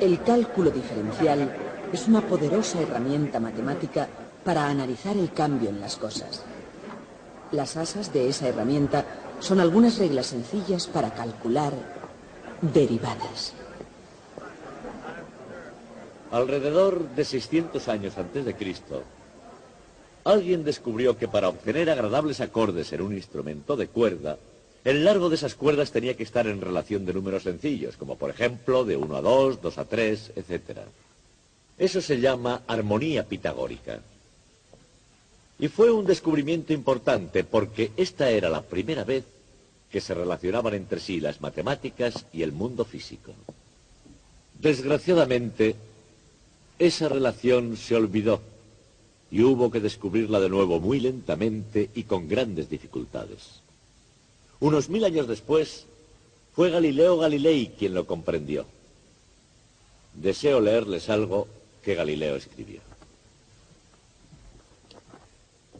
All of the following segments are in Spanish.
El cálculo diferencial es una poderosa herramienta matemática para analizar el cambio en las cosas. Las asas de esa herramienta son algunas reglas sencillas para calcular derivadas. Alrededor de 600 años antes de Cristo, alguien descubrió que para obtener agradables acordes en un instrumento de cuerda, el largo de esas cuerdas tenía que estar en relación de números sencillos, como por ejemplo de 1 a 2, 2 a 3, etc. Eso se llama armonía pitagórica. Y fue un descubrimiento importante porque esta era la primera vez que se relacionaban entre sí las matemáticas y el mundo físico. Desgraciadamente, esa relación se olvidó y hubo que descubrirla de nuevo muy lentamente y con grandes dificultades. Unos 1000 años después, fue Galileo Galilei quien lo comprendió. Deseo leerles algo que Galileo escribió.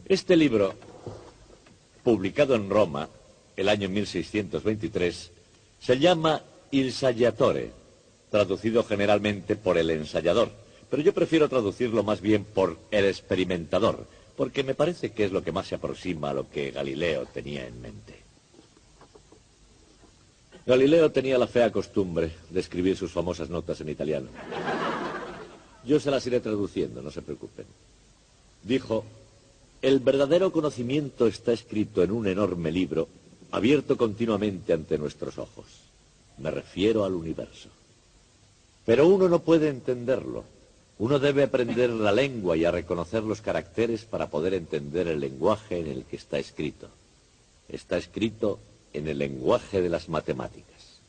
Este libro, publicado en Roma, el año 1623, se llama Il Saggiatore, traducido generalmente por el ensayador, pero yo prefiero traducirlo más bien por el experimentador, porque me parece que es lo que más se aproxima a lo que Galileo tenía en mente. Galileo tenía la fea costumbre de escribir sus famosas notas en italiano. Yo se las iré traduciendo, no se preocupen. Dijo: el verdadero conocimiento está escrito en un enorme libro, abierto continuamente ante nuestros ojos. Me refiero al universo. Pero uno no puede entenderlo. Uno debe aprender la lengua y a reconocer los caracteres para poder entender el lenguaje en el que está escrito. Está escrito en el lenguaje de las matemáticas.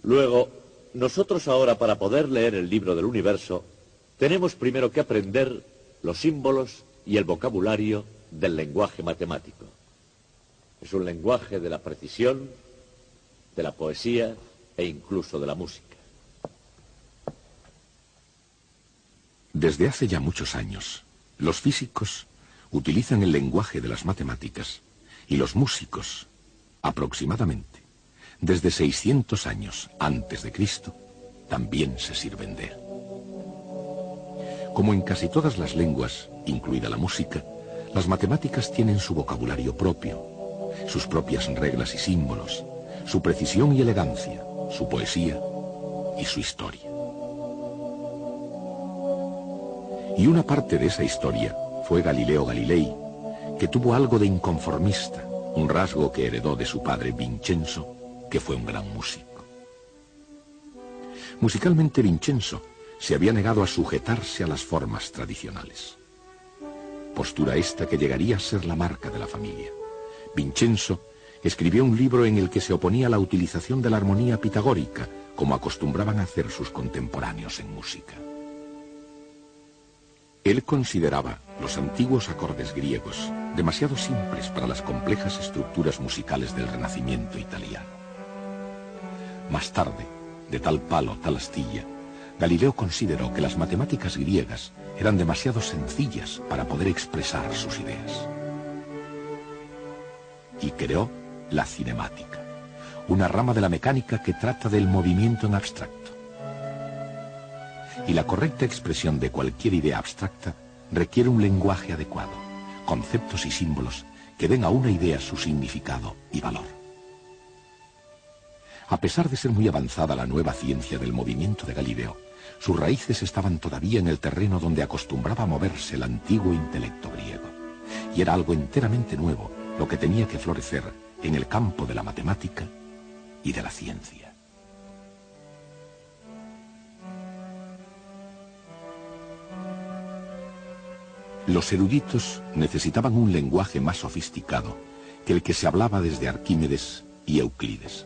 Luego, nosotros ahora, para poder leer el libro del universo, tenemos primero que aprender los símbolos y el vocabulario del lenguaje matemático. Es un lenguaje de la precisión, de la poesía e incluso de la música. Desde hace ya muchos años, los físicos utilizan el lenguaje de las matemáticas y los músicos, aproximadamente, desde 600 años antes de Cristo, también se sirven de él. Como en casi todas las lenguas, incluida la música, las matemáticas tienen su vocabulario propio, sus propias reglas y símbolos, su precisión y elegancia, su poesía y su historia. Y una parte de esa historia fue Galileo Galilei, que tuvo algo de inconformista, un rasgo que heredó de su padre Vincenzo, que fue un gran músico. Musicalmente, Vincenzo se había negado a sujetarse a las formas tradicionales. Postura esta que llegaría a ser la marca de la familia. Vincenzo escribió un libro en el que se oponía a la utilización de la armonía pitagórica, como acostumbraban a hacer sus contemporáneos en música. Él consideraba los antiguos acordes griegos demasiado simples para las complejas estructuras musicales del Renacimiento italiano. Más tarde, de tal palo, tal astilla, Galileo consideró que las matemáticas griegas eran demasiado sencillas para poder expresar sus ideas. Y creó la cinemática, una rama de la mecánica que trata del movimiento en abstracto. Y la correcta expresión de cualquier idea abstracta requiere un lenguaje adecuado, conceptos y símbolos que den a una idea su significado y valor. A pesar de ser muy avanzada la nueva ciencia del movimiento de Galileo, sus raíces estaban todavía en el terreno donde acostumbraba moverse el antiguo intelecto griego. Y era algo enteramente nuevo lo que tenía que florecer en el campo de la matemática y de la ciencia. Los eruditos necesitaban un lenguaje más sofisticado que el que se hablaba desde Arquímedes y Euclides.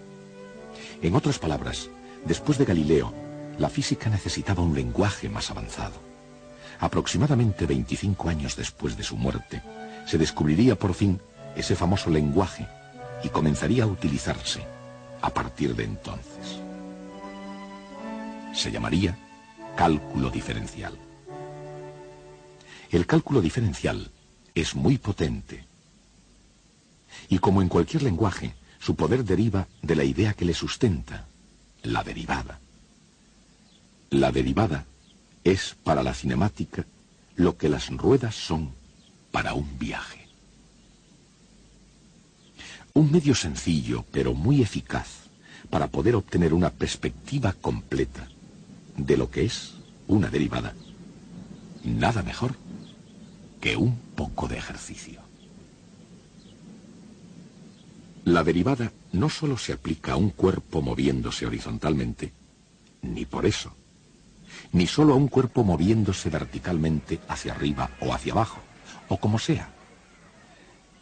En otras palabras, después de Galileo, la física necesitaba un lenguaje más avanzado. Aproximadamente 25 años después de su muerte, se descubriría por fin ese famoso lenguaje y comenzaría a utilizarse a partir de entonces. Se llamaría cálculo diferencial. El cálculo diferencial es muy potente y, como en cualquier lenguaje, su poder deriva de la idea que le sustenta, la derivada. La derivada es para la cinemática lo que las ruedas son para un viaje. Un medio sencillo, pero muy eficaz, para poder obtener una perspectiva completa de lo que es una derivada. Nada mejor que un poco de ejercicio. La derivada no solo se aplica a un cuerpo moviéndose horizontalmente, ni por eso, ni solo a un cuerpo moviéndose verticalmente hacia arriba o hacia abajo, o como sea.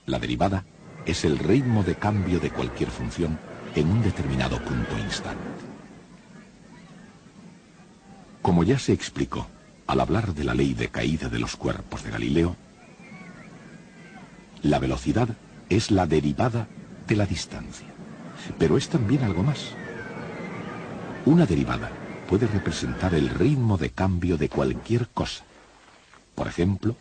La derivada es el ritmo de cambio de cualquier función en un determinado punto instante. Como ya se explicó al hablar de la ley de caída de los cuerpos de Galileo, la velocidad es la derivada de la distancia, pero es también algo más. Una derivada puede representar el ritmo de cambio de cualquier cosa. Por ejemplo,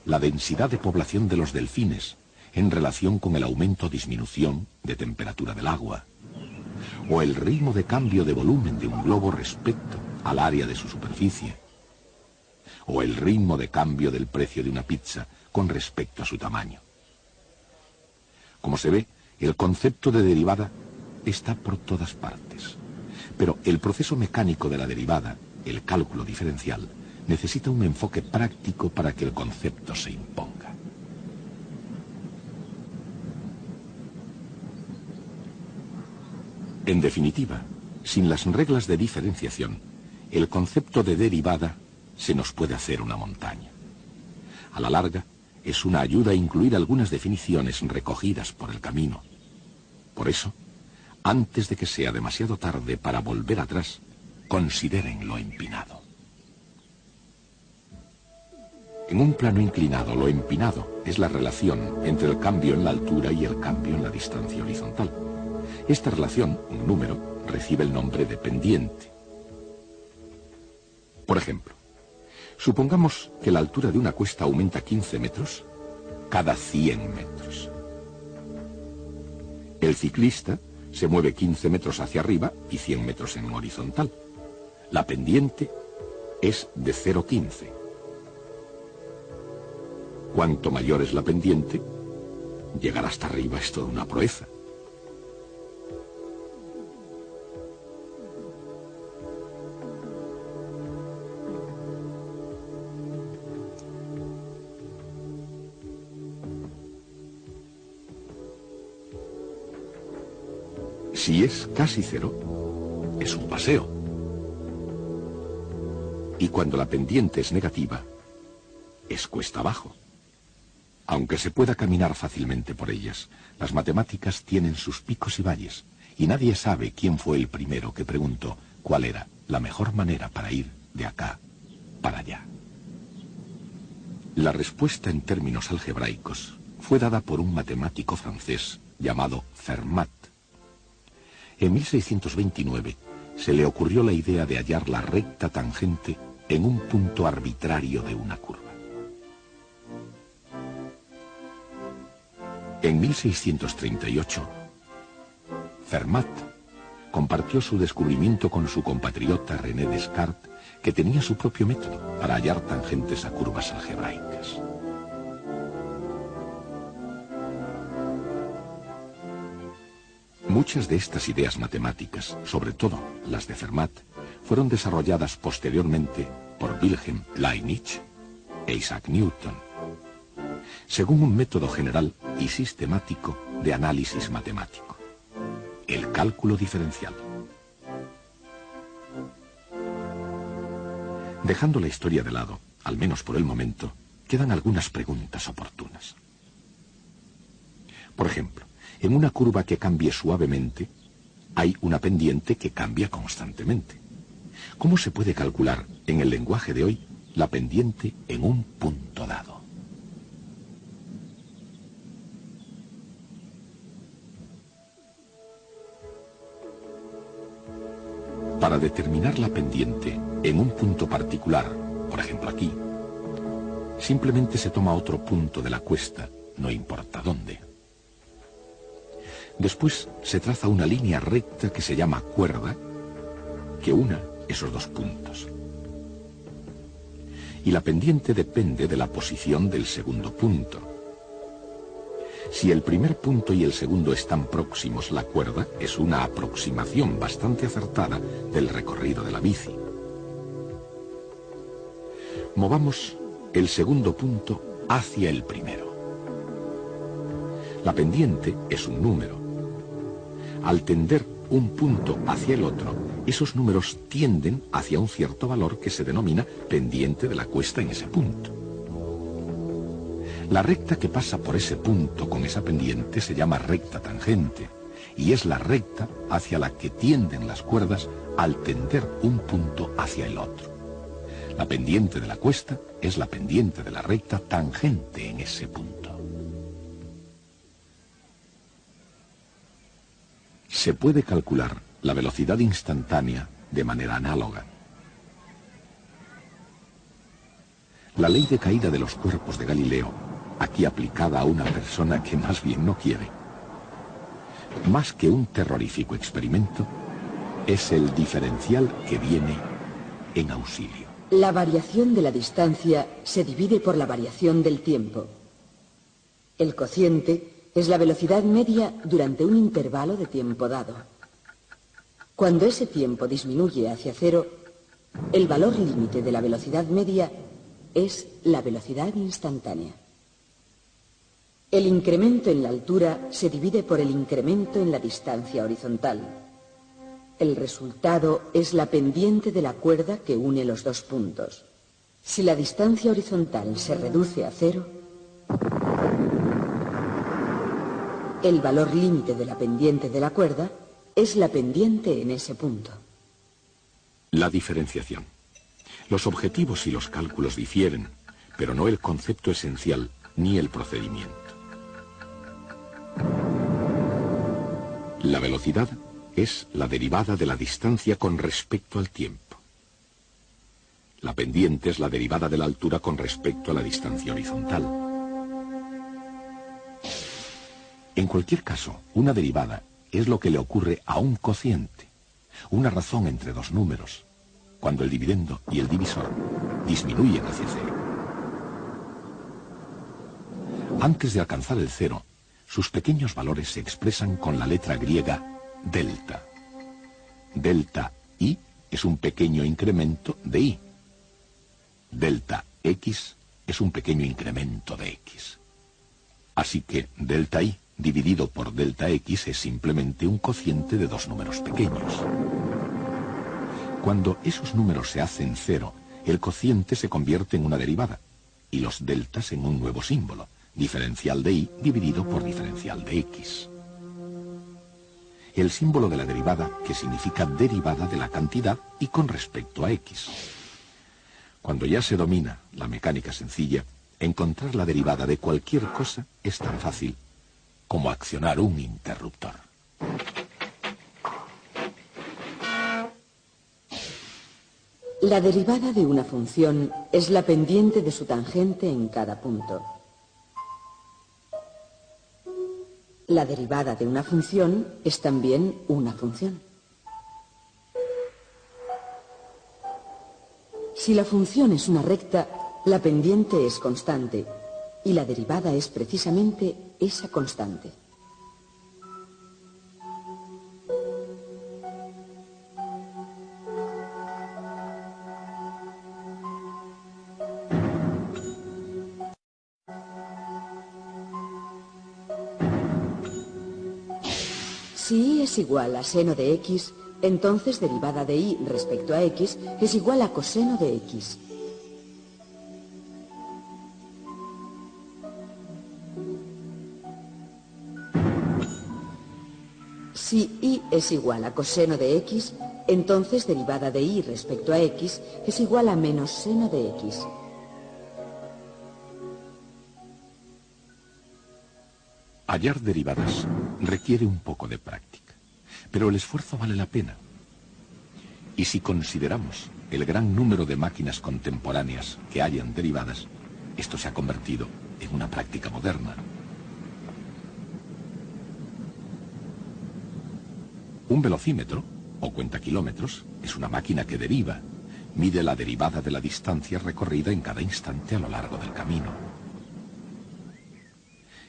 la densidad de población de los delfines en relación con el aumento o disminución de temperatura del agua, o el ritmo de cambio de volumen de un globo respecto al área de su superficie, o el ritmo de cambio del precio de una pizza con respecto a su tamaño. Como se ve, el concepto de derivada está por todas partes, pero el proceso mecánico de la derivada, el cálculo diferencial, necesita un enfoque práctico para que el concepto se imponga. En definitiva, sin las reglas de diferenciación, el concepto de derivada se nos puede hacer una montaña. A la larga, es una ayuda a incluir algunas definiciones recogidas por el camino. Por eso, antes de que sea demasiado tarde para volver atrás, consideren lo empinado. En un plano inclinado, lo empinado es la relación entre el cambio en la altura y el cambio en la distancia horizontal. Esta relación, un número, recibe el nombre de pendiente. Por ejemplo, supongamos que la altura de una cuesta aumenta 15 metros cada 100 metros. El ciclista se mueve 15 metros hacia arriba y 100 metros en horizontal. La pendiente es de 0,15. Cuanto mayor es la pendiente, llegar hasta arriba es toda una proeza. Si es casi cero, es un paseo. Y cuando la pendiente es negativa, es cuesta abajo. Aunque se pueda caminar fácilmente por ellas, las matemáticas tienen sus picos y valles, y nadie sabe quién fue el primero que preguntó cuál era la mejor manera para ir de acá para allá. La respuesta en términos algebraicos fue dada por un matemático francés llamado Fermat. En 1629 se le ocurrió la idea de hallar la recta tangente en un punto arbitrario de una curva. En 1638, Fermat compartió su descubrimiento con su compatriota René Descartes, que tenía su propio método para hallar tangentes a curvas algebraicas. Muchas de estas ideas matemáticas, sobre todo las de Fermat, fueron desarrolladas posteriormente por Wilhelm Leibniz e Isaac Newton, según un método general y sistemático de análisis matemático, el cálculo diferencial. Dejando la historia de lado, al menos por el momento, quedan algunas preguntas oportunas. Por ejemplo, en una curva que cambie suavemente, hay una pendiente que cambia constantemente. ¿Cómo se puede calcular, en el lenguaje de hoy, la pendiente en un punto dado? Para determinar la pendiente en un punto particular, por ejemplo aquí, simplemente se toma otro punto de la cuesta, no importa dónde. Después se traza una línea recta que se llama cuerda, que una esos dos puntos. Y la pendiente depende de la posición del segundo punto. Si el primer punto y el segundo están próximos, la cuerda es una aproximación bastante acertada del recorrido de la bici. Movamos el segundo punto hacia el primero. La pendiente es un número. Al tender un punto hacia el otro, esos números tienden hacia un cierto valor que se denomina pendiente de la cuesta en ese punto. La recta que pasa por ese punto con esa pendiente se llama recta tangente, y es la recta hacia la que tienden las cuerdas al tender un punto hacia el otro. La pendiente de la cuesta es la pendiente de la recta tangente en ese punto. Se puede calcular la velocidad instantánea de manera análoga. La ley de caída de los cuerpos de Galileo, aquí aplicada a una persona que más bien no quiere, más que un terrorífico experimento, es el diferencial que viene en auxilio. La variación de la distancia se divide por la variación del tiempo. El cociente es la velocidad media durante un intervalo de tiempo dado. Cuando ese tiempo disminuye hacia cero, el valor límite de la velocidad media es la velocidad instantánea. El incremento en la altura se divide por el incremento en la distancia horizontal. El resultado es la pendiente de la cuerda que une los dos puntos. Si la distancia horizontal se reduce a cero, el valor límite de la pendiente de la cuerda es la pendiente en ese punto. La diferenciación. Los objetivos y los cálculos difieren, pero no el concepto esencial ni el procedimiento. La velocidad es la derivada de la distancia con respecto al tiempo. La pendiente es la derivada de la altura con respecto a la distancia horizontal. En cualquier caso, una derivada es lo que le ocurre a un cociente, una razón entre dos números, cuando el dividendo y el divisor disminuyen hacia cero. Antes de alcanzar el cero, sus pequeños valores se expresan con la letra griega delta. Delta i es un pequeño incremento de i. Delta x es un pequeño incremento de x. Así que delta i dividido por delta x es simplemente un cociente de dos números pequeños. Cuando esos números se hacen cero, el cociente se convierte en una derivada y los deltas en un nuevo símbolo, diferencial de y dividido por diferencial de x. El símbolo de la derivada, que significa derivada de la cantidad y con respecto a x. Cuando ya se domina la mecánica sencilla, encontrar la derivada de cualquier cosa es tan fácil como accionar un interruptor. La derivada de una función es la pendiente de su tangente en cada punto. La derivada de una función es también una función. Si la función es una recta, la pendiente es constante y la derivada es precisamente esa constante. Si y es igual a seno de x, entonces derivada de y respecto a x es igual a coseno de x. Si y es igual a coseno de x, entonces derivada de y respecto a x es igual a menos seno de x. Hallar derivadas requiere un poco de práctica, pero el esfuerzo vale la pena. Y si consideramos el gran número de máquinas contemporáneas que hallan derivadas, esto se ha convertido en una práctica moderna. Un velocímetro, o cuentakilómetros, es una máquina que deriva. Mide la derivada de la distancia recorrida en cada instante a lo largo del camino.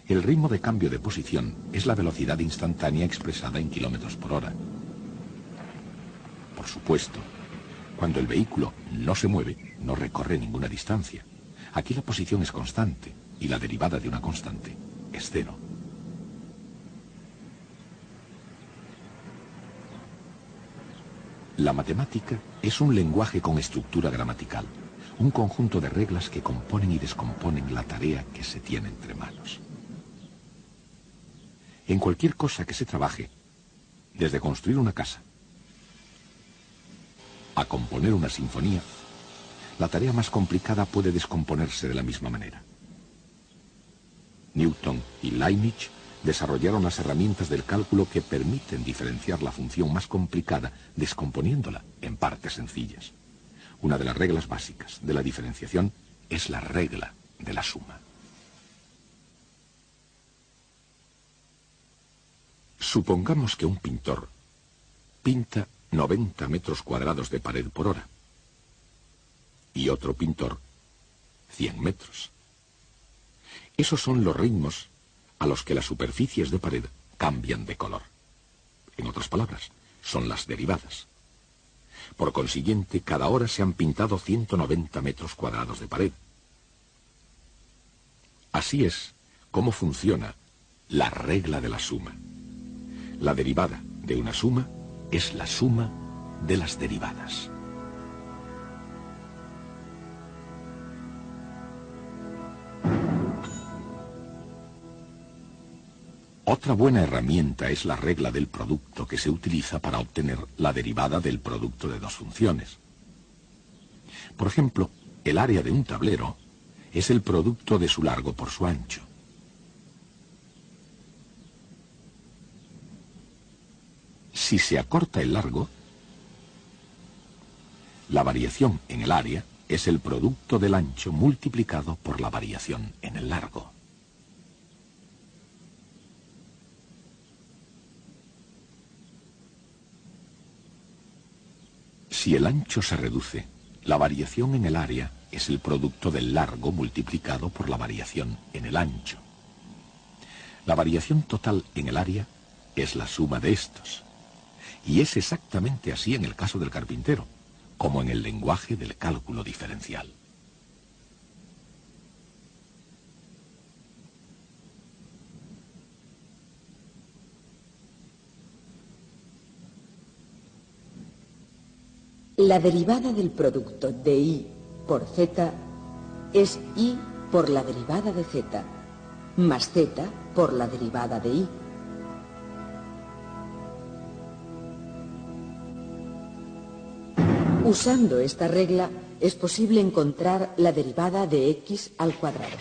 El ritmo de cambio de posición es la velocidad instantánea expresada en kilómetros por hora. Por supuesto, cuando el vehículo no se mueve, no recorre ninguna distancia. Aquí la posición es constante y la derivada de una constante es cero. La matemática es un lenguaje con estructura gramatical, un conjunto de reglas que componen y descomponen la tarea que se tiene entre manos. En cualquier cosa que se trabaje, desde construir una casa a componer una sinfonía, la tarea más complicada puede descomponerse de la misma manera. Newton y Leibniz desarrollaron las herramientas del cálculo que permiten diferenciar la función más complicada descomponiéndola en partes sencillas. Una de las reglas básicas de la diferenciación es la regla de la suma. Supongamos que un pintor pinta 90 metros cuadrados de pared por hora y otro pintor 100 metros. Esos son los ritmos a los que las superficies de pared cambian de color. En otras palabras, son las derivadas. Por consiguiente, cada hora se han pintado 190 metros cuadrados de pared. Así es como funciona la regla de la suma. La derivada de una suma es la suma de las derivadas. Otra buena herramienta es la regla del producto que se utiliza para obtener la derivada del producto de dos funciones. Por ejemplo, el área de un tablero es el producto de su largo por su ancho. Si se acorta el largo, la variación en el área es el producto del ancho multiplicado por la variación en el largo. Si el ancho se reduce, la variación en el área es el producto del largo multiplicado por la variación en el ancho. La variación total en el área es la suma de estos. Y es exactamente así en el caso del carpintero, como en el lenguaje del cálculo diferencial. La derivada del producto de y por z es y por la derivada de z, más z por la derivada de y. Usando esta regla, es posible encontrar la derivada de x al cuadrado.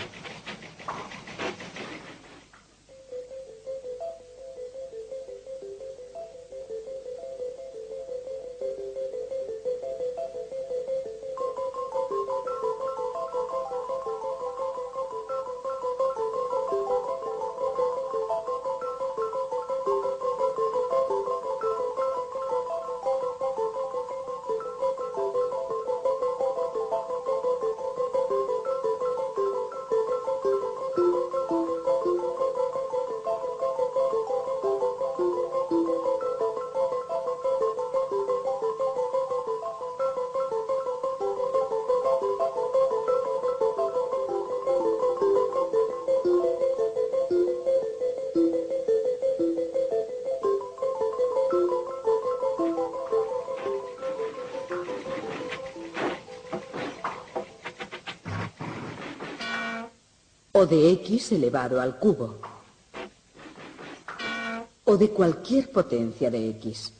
O de x elevado al cubo, o de cualquier potencia de x.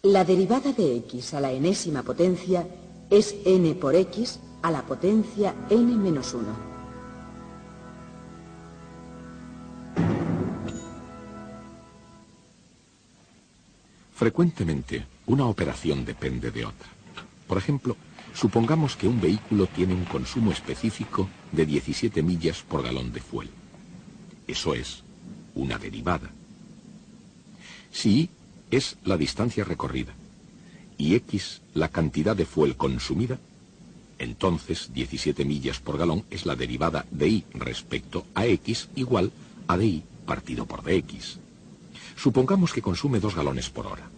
La derivada de x a la enésima potencia es n por x a la potencia n menos 1. Frecuentemente, una operación depende de otra. Por ejemplo, supongamos que un vehículo tiene un consumo específico de 17 millas por galón de fuel. Eso es una derivada. Si Y es la distancia recorrida y X la cantidad de fuel consumida, entonces 17 millas por galón es la derivada de Y respecto a X igual a dY partido por dX. Supongamos que consume 2 galones por hora.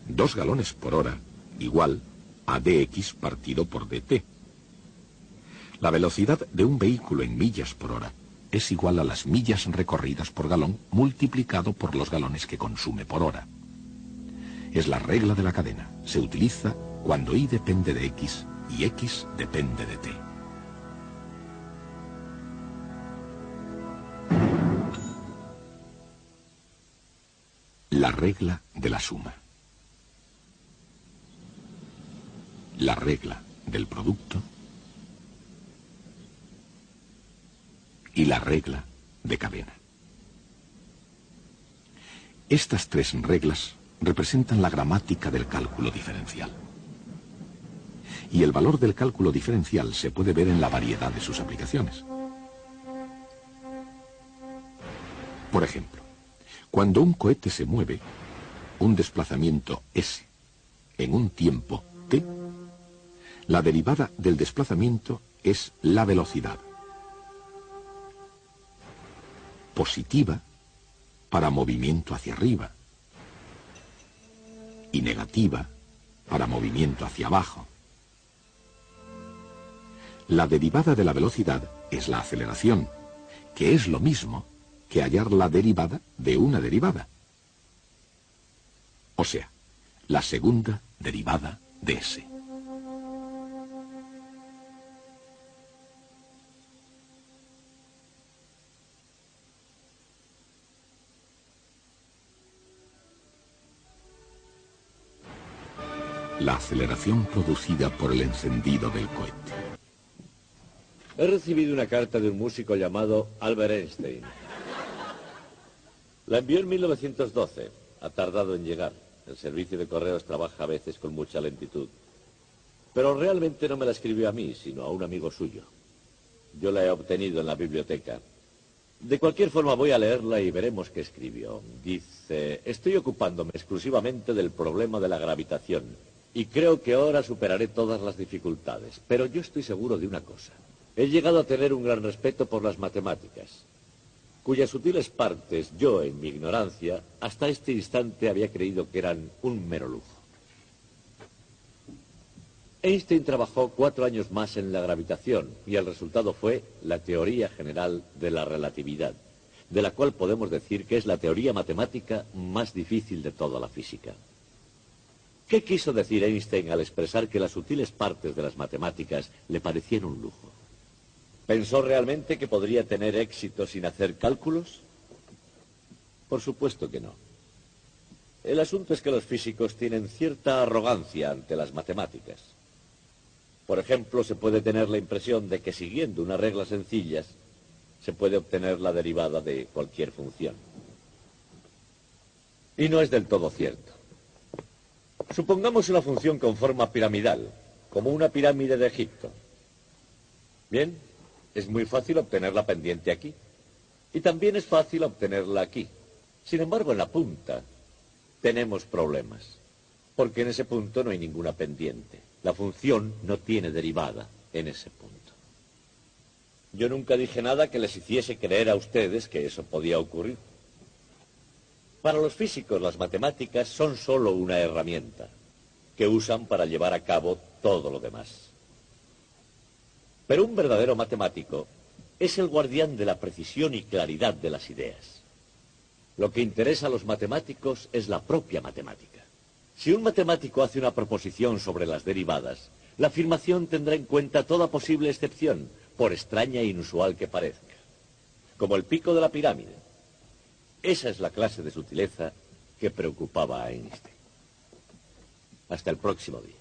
2 galones por hora igual a dx partido por dt. La velocidad de un vehículo en millas por hora es igual a las millas recorridas por galón multiplicado por los galones que consume por hora. Es la regla de la cadena. Se utiliza cuando Y depende de X y X depende de T. La regla de la suma. La regla del producto y la regla de cadena. Estas 3 reglas representan la gramática del cálculo diferencial. Y el valor del cálculo diferencial se puede ver en la variedad de sus aplicaciones. Por ejemplo, cuando un cohete se mueve, un desplazamiento s, en un tiempo t, la derivada del desplazamiento es la velocidad. Positiva para movimiento hacia arriba y negativa para movimiento hacia abajo. La derivada de la velocidad es la aceleración, que es lo mismo que hallar la derivada de una derivada. O sea, la segunda derivada de S. La aceleración producida por el encendido del cohete. He recibido una carta de un músico llamado Albert Einstein. La envió en 1912. Ha tardado en llegar. El servicio de correos trabaja a veces con mucha lentitud. Pero realmente no me la escribió a mí, sino a un amigo suyo. Yo la he obtenido en la biblioteca. De cualquier forma voy a leerla y veremos qué escribió. Dice: estoy ocupándome exclusivamente del problema de la gravitación y creo que ahora superaré todas las dificultades. Pero yo estoy seguro de una cosa. He llegado a tener un gran respeto por las matemáticas, cuyas sutiles partes yo, en mi ignorancia, hasta este instante había creído que eran un mero lujo. Einstein trabajó 4 años más en la gravitación y el resultado fue la teoría general de la relatividad, de la cual podemos decir que es la teoría matemática más difícil de toda la física. ¿Qué quiso decir Einstein al expresar que las sutiles partes de las matemáticas le parecían un lujo? ¿Pensó realmente que podría tener éxito sin hacer cálculos? Por supuesto que no. El asunto es que los físicos tienen cierta arrogancia ante las matemáticas. Por ejemplo, se puede tener la impresión de que siguiendo unas reglas sencillas se puede obtener la derivada de cualquier función. Y no es del todo cierto. Supongamos una función con forma piramidal, como una pirámide de Egipto. Bien, es muy fácil obtener la pendiente aquí. Y también es fácil obtenerla aquí. Sin embargo, en la punta tenemos problemas, porque en ese punto no hay ninguna pendiente. La función no tiene derivada en ese punto. Yo nunca dije nada que les hiciese creer a ustedes que eso podía ocurrir. Para los físicos, las matemáticas son solo una herramienta que usan para llevar a cabo todo lo demás. Pero un verdadero matemático es el guardián de la precisión y claridad de las ideas. Lo que interesa a los matemáticos es la propia matemática. Si un matemático hace una proposición sobre las derivadas, la afirmación tendrá en cuenta toda posible excepción, por extraña e inusual que parezca, como el pico de la pirámide. Esa es la clase de sutileza que preocupaba a Einstein. Hasta el próximo día.